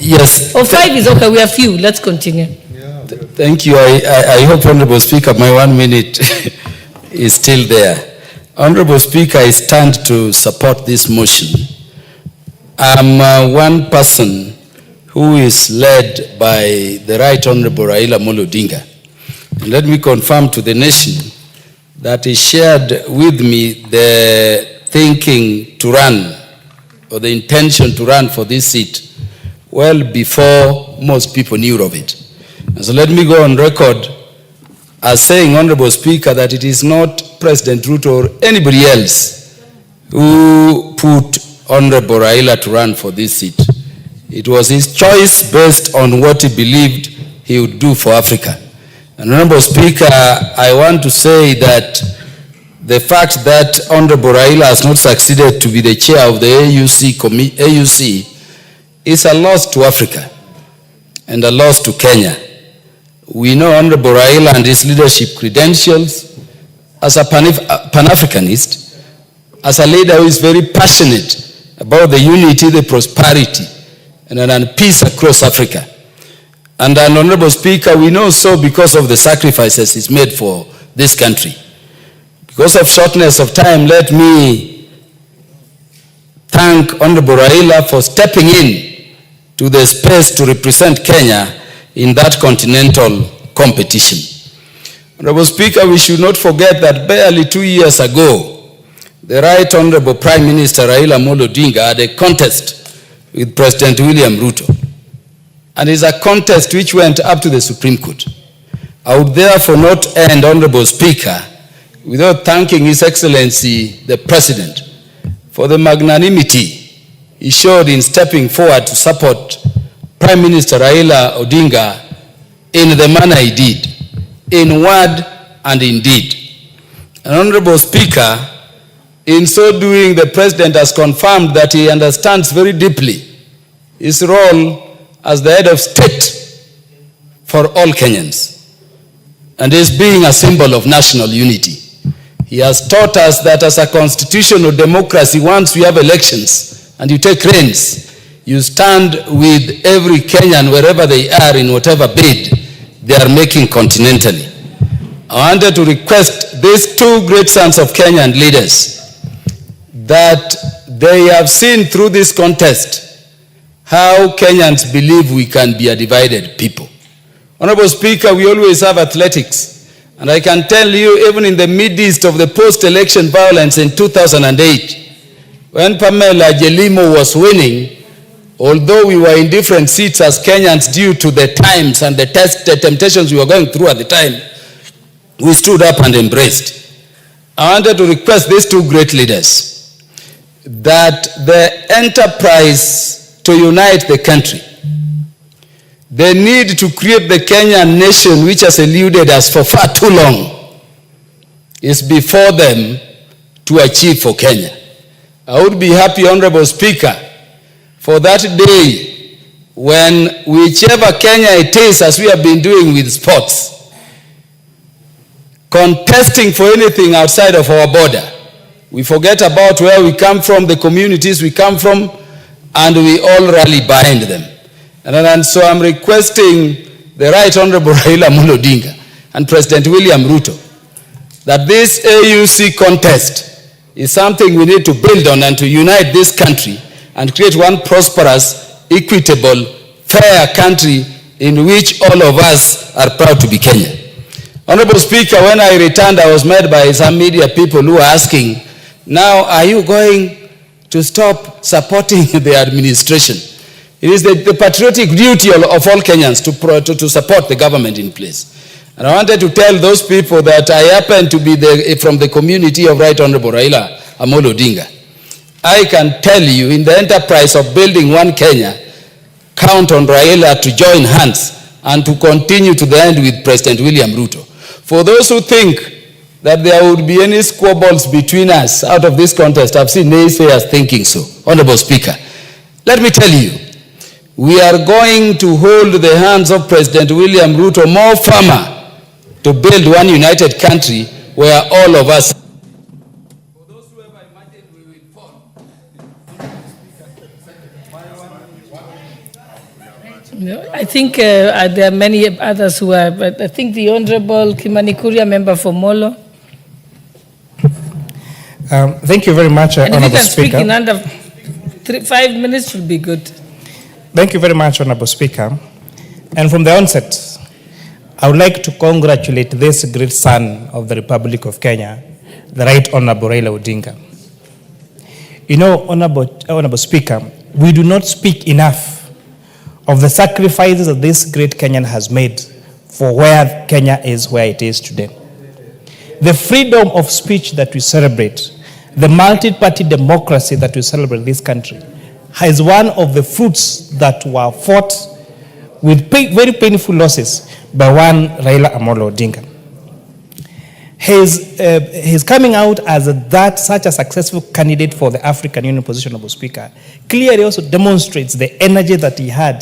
Yes. Or 5 is okay, we are few. Let's continue. Yeah, thank you. I hope, Honorable Speaker, my 1 minute is still there. Honorable Speaker, I stand to support this motion. I'm one person who is led by the Right Honorable Raila Amolo Odinga. And let me confirm to the nation that he shared with me the thinking to run, or the intention to run for this seat, well before most people knew of it. And so let me go on record as saying, Honorable Speaker, that it is not President Ruto or anybody else who put Honorable Raila to run for this seat. It was his choice based on what he believed he would do for Africa. And Honorable Speaker, I want to say that the fact that Honorable Raila has not succeeded to be the chair of the AUC is a loss to Africa and a loss to Kenya. We know Honorable Raila and his leadership credentials as a Pan-Africanist, as a leader who is very passionate about the unity, the prosperity, and peace across Africa. And an Honorable Speaker, we know so because of the sacrifices he's made for this country. Because of shortness of time, let me thank Honorable Raila for stepping in to the space to represent Kenya in that continental competition. Honorable Speaker, we should not forget that barely 2 years ago, the Right Honorable Prime Minister Raila Amolo Odinga had a contest with President William Ruto. And it's a contest which went up to the Supreme Court. I would therefore not end, Honorable Speaker, without thanking His Excellency the President for the magnanimity he showed in stepping forward to support Prime Minister Raila Odinga in the manner he did, in word and in deed. And Honorable Speaker, in so doing, the President has confirmed that he understands very deeply his role as the head of state for all Kenyans, and is being a symbol of national unity. He has taught us that as a constitutional democracy, once we have elections and you take reins, you stand with every Kenyan wherever they are in whatever bid they are making continentally. I wanted to request these two great sons of Kenyan leaders that they have seen through this contest how Kenyans believe we can be a divided people. Honorable Speaker, we always have athletics. And I can tell you, even in the midst of the post-election violence in 2008, when Pamela Jelimo was winning, although we were in different seats as Kenyans due to the times and the temptations we were going through at the time, we stood up and embraced. I wanted to request these two great leaders that the enterprise to unite the country, the need to create the Kenyan nation which has eluded us for far too long, is before them to achieve for Kenya. I would be happy, Honorable Speaker, for that day when whichever Kenya it is, as we have been doing with sports, contesting for anything outside of our border, we forget about where we come from, the communities we come from, and we all rally behind them. And so I'm requesting the Right Honorable Raila Amolo Odinga and President William Ruto that this AUC contest is something we need to build on and to unite this country and create one prosperous, equitable, fair country in which all of us are proud to be Kenya. Honorable Speaker, when I returned, I was met by some media people who were asking, now are you going to stop supporting the administration? It is the patriotic duty of all Kenyans to support the government in place. And I wanted to tell those people that I happen to be from the community of Right Honorable Raila Amolo Odinga. I can tell you, in the enterprise of building one Kenya, count on Raila to join hands and to continue to the end with President William Ruto. For those who think that there would be any squabbles between us out of this contest, I've seen naysayers thinking so. Honorable Speaker, let me tell you, we are going to hold the hands of President William Ruto more firmer to build one united country where all of us. For those who ever imagined we will fall. No, I think there are many others who are, but I think the Honorable Kimani Kuria, member for Molo. Thank you very much, And if you Honorable can speak Speaker. in under 5 minutes, should be good. Thank you very much, Honorable Speaker. And from the onset, I would like to congratulate this great son of the Republic of Kenya, the Right Honorable Raila Odinga. You know, Honorable Speaker, we do not speak enough of the sacrifices that this great Kenyan has made for where Kenya is where it is today. The freedom of speech that we celebrate, the multi-party democracy that we celebrate in this country, is one of the fruits that were fought with very painful losses by one Raila Amolo Odinga. His coming out as such a successful candidate for the African Union position of Speaker clearly also demonstrates the energy that he had